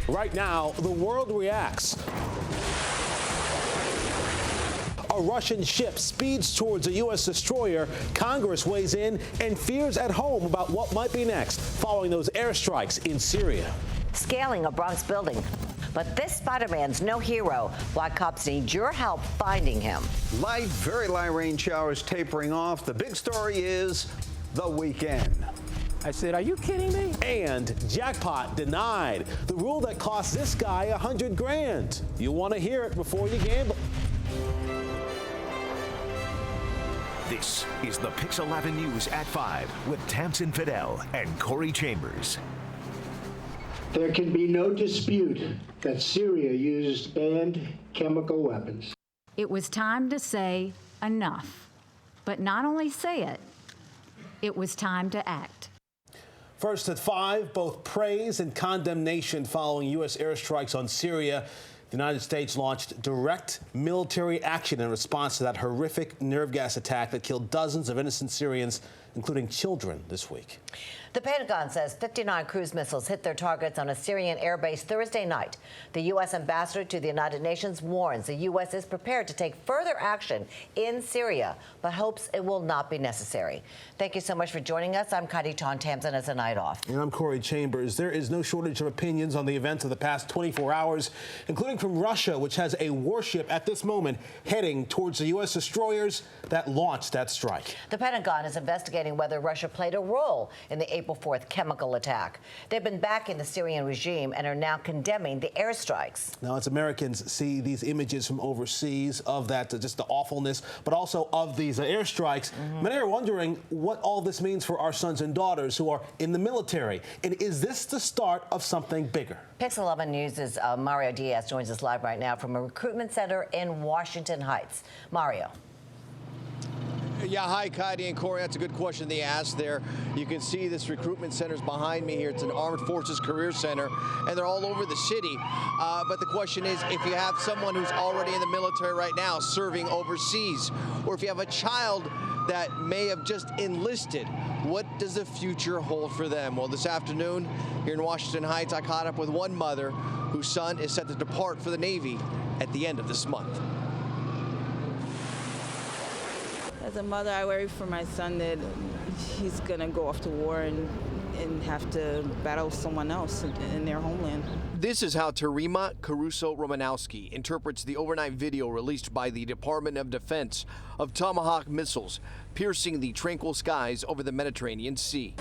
Right now, the world reacts. A Russian ship speeds towards a U.S. destroyer. Congress weighs in and fears at home about what might be next following those airstrikes in Syria. Scaling a Bronx building. But this Spider-Man's no hero. Why cops need your help finding him. Light, very light rain showers tapering off. The big story is the weekend. I said, are you kidding me? And jackpot denied. The rule that cost this guy $100 grand. You want to hear it before you gamble. This is the Pix 11 News at 5 with Tamsin Fidel and Corey Chambers. There can be no dispute that Syria used banned chemical weapons. It was time to say enough. But not only say it, it was time to act. First at 5, both praise and condemnation following U.S. airstrikes on Syria. The United States launched direct military action in response to that horrific nerve gas attack that killed dozens of innocent Syrians, including children, this week. The Pentagon says 59 cruise missiles hit their targets on a Syrian airbase Thursday night. The U.S. ambassador to the United Nations warns the U.S. is prepared to take further action in Syria, but hopes it will not be necessary. Thank you so much for joining us. I'm Kadi Ton. Tamsin has a night off. And I'm Corey Chambers. There is no shortage of opinions on the events of the past 24 hours, including from Russia, which has a warship at this moment heading towards the U.S. destroyers that launched that strike. The Pentagon is investigating whether Russia played a role in the April 4th chemical attack. They've been backing the Syrian regime and are now condemning the airstrikes. Now, as Americans see these images from overseas of that, just the awfulness, but also of these airstrikes, many are wondering what all this means for our sons and daughters who are in the military. And is this the start of something bigger? Pix 11 News' Mario Diaz joins us live right now from a recruitment center in Washington Heights. Mario. Yeah, hi, Kadi and Corey. That's a good question they asked there. You can see this recruitment center's behind me here. It's an Armed Forces Career Center, and they're all over the city. But the question is, if you have someone who's already in the military right now serving overseas, or if you have a child that may have just enlisted, what does the future hold for them? Well, this afternoon here in Washington Heights, I caught up with one mother whose son is set to depart for the Navy at the end of this month. As a mother, I worry for my son that he's going to go off to war and have to battle someone else in their homeland. This is how Terima Caruso Romanowski interprets the overnight video released by the Department of Defense of Tomahawk missiles piercing the tranquil skies over the Mediterranean Sea.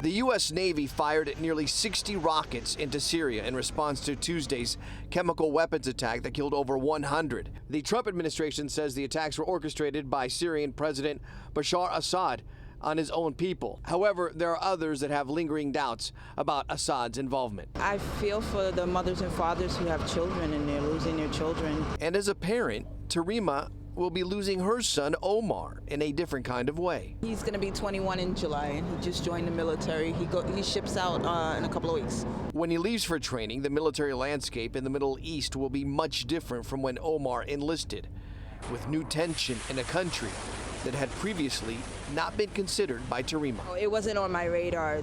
The U.S. Navy fired nearly 60 rockets into Syria in response to Tuesday's chemical weapons attack that killed over 100. The Trump administration says the attacks were orchestrated by Syrian President Bashar Assad on his own people. However, there are others that have lingering doubts about Assad's involvement. I feel for the mothers and fathers who have children and they're losing their children. And as a parent, Terima will be losing her son Omar in a different kind of way. He's going to be 21 in July and he just joined the military. He ships out in a couple of weeks. When he leaves for training, the military landscape in the Middle East will be much different from when Omar enlisted, with new tension in a country that had previously not been considered by Terima. It wasn't on my radar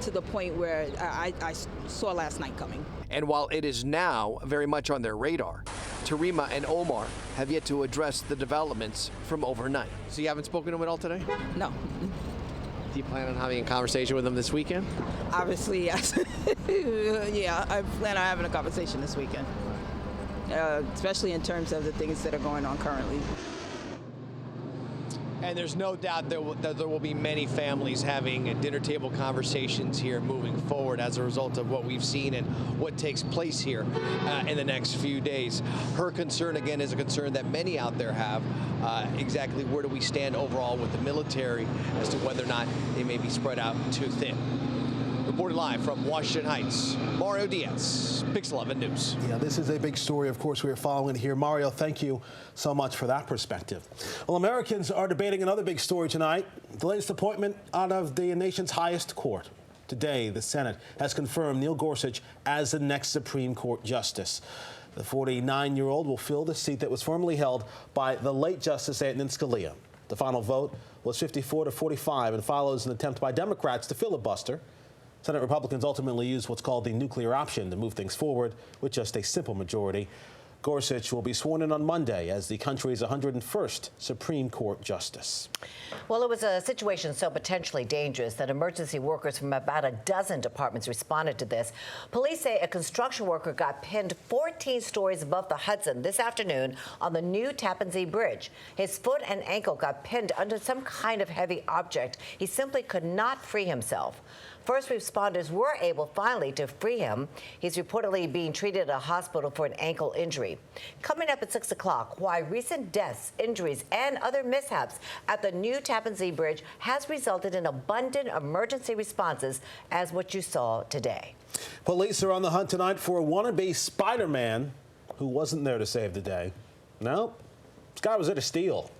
to the point where I saw last night coming. And while it is now very much on their radar, Terima and Omar have yet to address the developments from overnight. So you haven't spoken to him at all today? No. Do you plan on having a conversation with him this weekend? Obviously, yes. Yeah, I plan on having a conversation this weekend, especially in terms of the things that are going on currently. And there's no doubt that there will be many families having dinner table conversations here moving forward as a result of what we've seen and what takes place here in the next few days. Her concern, again, is a concern that many out there have. Exactly where do we stand overall with the military as to whether or not they may be spread out too thin. Reported live from Washington Heights, Mario Diaz, Pix 11 News. Yeah, this is a big story. Of course, we are following it here. Mario, thank you so much for that perspective. Well, Americans are debating another big story tonight, the latest appointment out of the nation's highest court. Today, the Senate has confirmed Neil Gorsuch as the next Supreme Court justice. The 49-year-old will fill the seat that was formerly held by the late Justice Antonin Scalia. The final vote was 54-45 and follows an attempt by Democrats to filibuster Senate Republicans ultimately used what's called the nuclear option to move things forward with just a simple majority. Gorsuch will be sworn in on Monday as the country's 101st Supreme Court justice. Well, it was a situation so potentially dangerous that emergency workers from about a dozen departments responded to this. Police say a construction worker got pinned 14 stories above the Hudson this afternoon on the new Tappan Zee Bridge. His foot and ankle got pinned under some kind of heavy object. He simply could not free himself. First responders were able finally to free him. He's reportedly being treated at a hospital for an ankle injury. Coming up at 6 o'clock, why recent deaths, injuries, and other mishaps at the new Tappan Zee Bridge has resulted in abundant emergency responses as what you saw today. Police are on the hunt tonight for a wannabe Spider-Man who wasn't there to save the day. No, this guy was there to steal.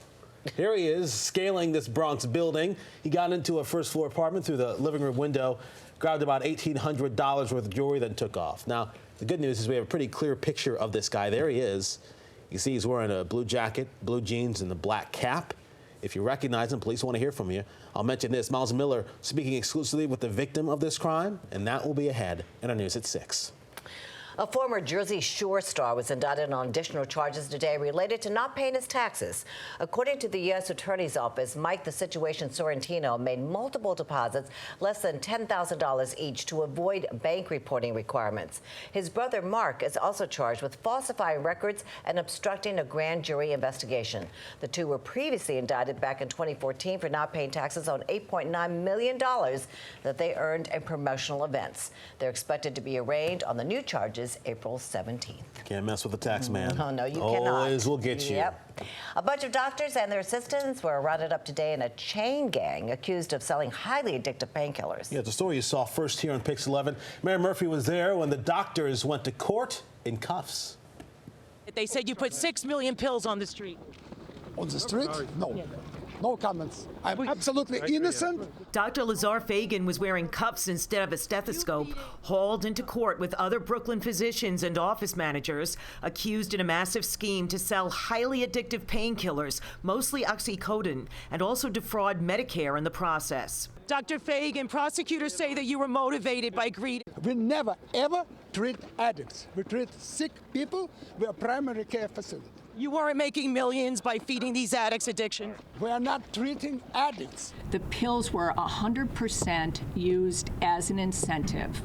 Here he is, scaling this Bronx building. He got into a first-floor apartment through the living room window, grabbed about $1,800 worth of jewelry, then took off. Now, the good news is we have a pretty clear picture of this guy. There he is. You see he's wearing a blue jacket, blue jeans, and a black cap. If you recognize him, police want to hear from you. I'll mention this. Miles Miller speaking exclusively with the victim of this crime, and that will be ahead in our news at 6. A former Jersey Shore star was indicted on additional charges today related to not paying his taxes. According to the U.S. Attorney's Office, Mike the Situation Sorrentino made multiple deposits, less than $10,000 each, to avoid bank reporting requirements. His brother Mark is also charged with falsifying records and obstructing a grand jury investigation. The two were previously indicted back in 2014 for not paying taxes on $8.9 million that they earned in promotional events. They're expected to be arraigned on the new charges April 17th. Can't mess with the tax man. Oh, no, you cannot. Always will get you. Yep. A bunch of doctors and their assistants were rounded up today in a chain gang accused of selling highly addictive painkillers. Yeah, the story you saw first here on Pix 11. Mary Murphy was there when the doctors went to court in cuffs. They said you put 6 million pills on the street. On the street? No. Yeah. No comments. I'm absolutely innocent. Dr. Lazar Fagan was wearing cuffs instead of a stethoscope, hauled into court with other Brooklyn physicians and office managers, accused in a massive scheme to sell highly addictive painkillers, mostly oxycodone, and also defraud Medicare in the process. Dr. Fagan, prosecutors say that you were motivated by greed. We never, ever treat addicts. We treat sick people. We're a primary care facility. You weren't making millions by feeding these addicts addiction. We are not treating addicts. The pills were 100% used as an incentive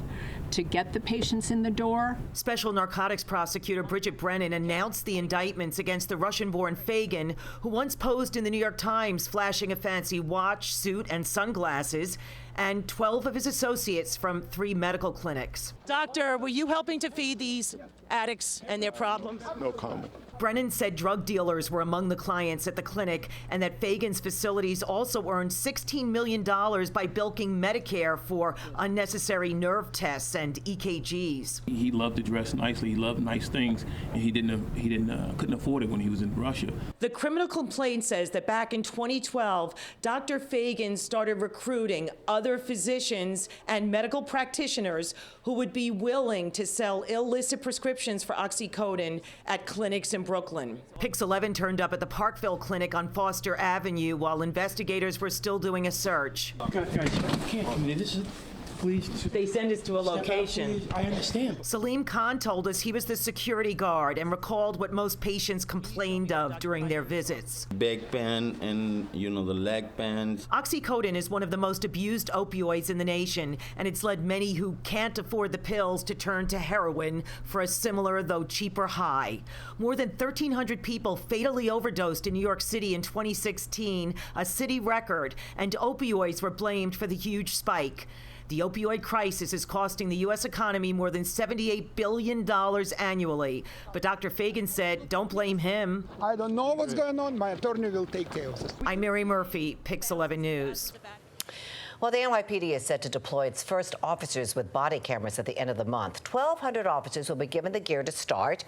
to get the patients in the door. Special narcotics prosecutor Bridget Brennan announced the indictments against the Russian-born Fagan, who once posed in the New York Times flashing a fancy watch, suit, and sunglasses, and 12 of his associates from 3 medical clinics. Doctor, were you helping to feed these addicts and their problems? No comment. Brennan said drug dealers were among the clients at the clinic and that Fagan's facilities also earned $16 million by bilking Medicare for unnecessary nerve tests and EKGs. He loved to dress nicely. He loved nice things, and he couldn't afford it when he was in Russia. The criminal complaint says that back in 2012, Dr. Fagan started recruiting other physicians and medical practitioners who would be willing to sell illicit prescriptions for oxycodone at clinics in Brooklyn. Pix 11 turned up at the Parkville Clinic on Foster Avenue while investigators were still doing a search. Guys, you can't come in. This is... Please. They send us to a location. I understand. Salim Khan told us he was the security guard and recalled what most patients complained of during their visits. Back pain and, the leg pains. Oxycodone is one of the most abused opioids in the nation, and it's led many who can't afford the pills to turn to heroin for a similar, though cheaper, high. More than 1,300 people fatally overdosed in New York City in 2016, a city record, and opioids were blamed for the huge spike. The opioid crisis is costing the U.S. economy more than $78 billion annually. But Dr. Fagan said, don't blame him. I don't know what's going on. My attorney will take care of this. I'm Mary Murphy, Pix 11 News. Well, the NYPD is set to deploy its first officers with body cameras at the end of the month. 1,200 officers will be given the gear to start.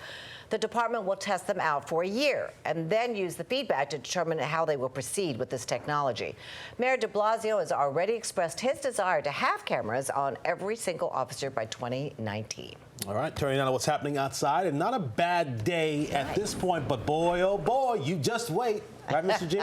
The department will test them out for a year and then use the feedback to determine how they will proceed with this technology. Mayor de Blasio has already expressed his desire to have cameras on every single officer by 2019. All right, turning now to what's happening outside, and not a bad day at this point, but boy, oh boy, you just wait. Right, Mr. G?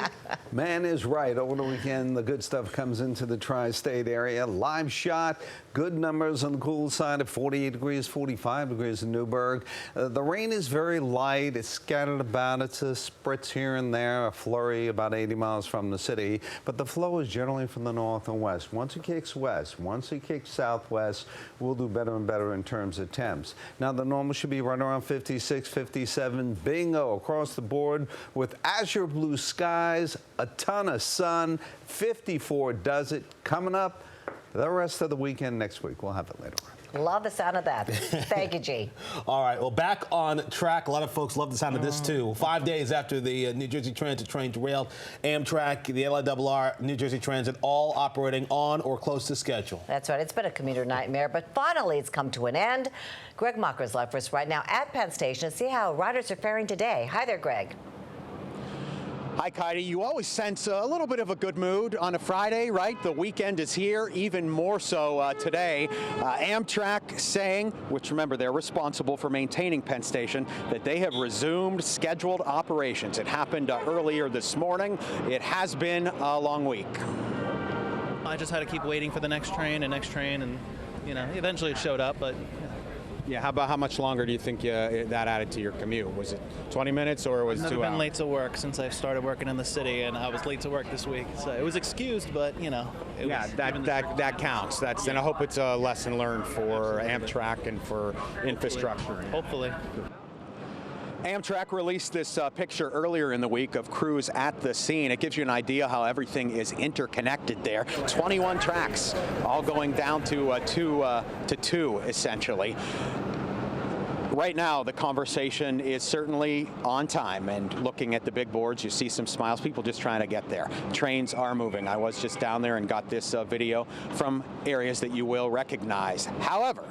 Man is right. Over the weekend, the good stuff comes into the tri-state area. Live shot, good numbers on the cool side of 48 degrees, 45 degrees in Newburgh. The rain is very light. It's scattered about. It's a spritz here and there, a flurry about 80 miles from the city. But the flow is generally from the north and west. Once it kicks west, once it kicks southwest, we'll do better and better in terms of temps. Now, the normal should be right around 56, 57. Bingo across the board with azure blue skies, a ton of sun. 54 does it. Coming up the rest of the weekend next week. We'll have it later on. Love the sound of that. Thank you, G. All right, well, back on track. A lot of folks love the sound of this, too. 5 days after the New Jersey Transit train derailed, Amtrak, the LIRR, New Jersey Transit, all operating on or close to schedule. That's right. It's been a commuter nightmare, but finally it's come to an end. Greg Mocker's live for us right now at Penn Station to see how riders are faring today. Hi there, Greg. Hi, Kaidi. You always sense a little bit of a good mood on a Friday, right? The weekend is here, even more so today. Amtrak saying, which remember, they're responsible for maintaining Penn Station, that they have resumed scheduled operations. It happened earlier this morning. It has been a long week. I just had to keep waiting for the next train, and you know, eventually it showed up, but. Yeah, how much longer do you think that added to your commute? Was it 20 minutes or was it 2 hours? I've been late to work since I started working in the city, and I was late to work this week. So it was excused, but you know. That counts. And I hope it's a lesson learned for Amtrak and for infrastructure. Hopefully. Amtrak released this picture earlier in the week of crews at the scene. It gives you an idea how everything is interconnected there. 21 tracks, all going down to two, essentially. Right now, the conversation is certainly on time, and looking at the big boards, you see some smiles, people just trying to get there. Trains are moving. I was just down there and got this video from areas that you will recognize. However,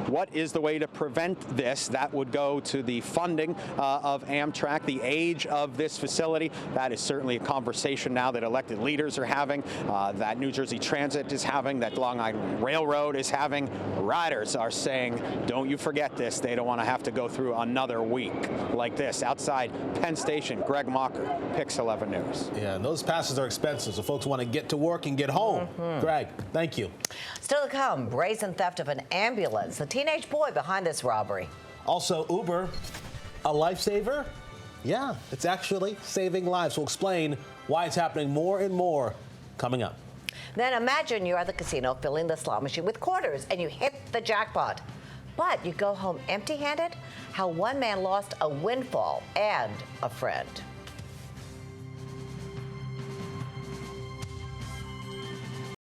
what is the way to prevent this? That would go to the funding of Amtrak, the age of this facility. That is certainly a conversation now that elected leaders are having, that New Jersey Transit is having, that Long Island Railroad is having. Riders are saying, don't you forget this. They don't want to have to go through another week like this. Outside Penn Station, Greg Mocker, Pix 11 News. Yeah, and those passes are expensive, so folks want to get to work and get home. Greg, thank you. Still to come, brazen theft of an ambulance. The teenage boy behind this robbery. Also, Uber, a lifesaver? Yeah, it's actually saving lives. We'll explain why it's happening more and more coming up. Then imagine you're at the casino filling the slot machine with quarters and you hit the jackpot. But you go home empty-handed? How one man lost a windfall and a friend.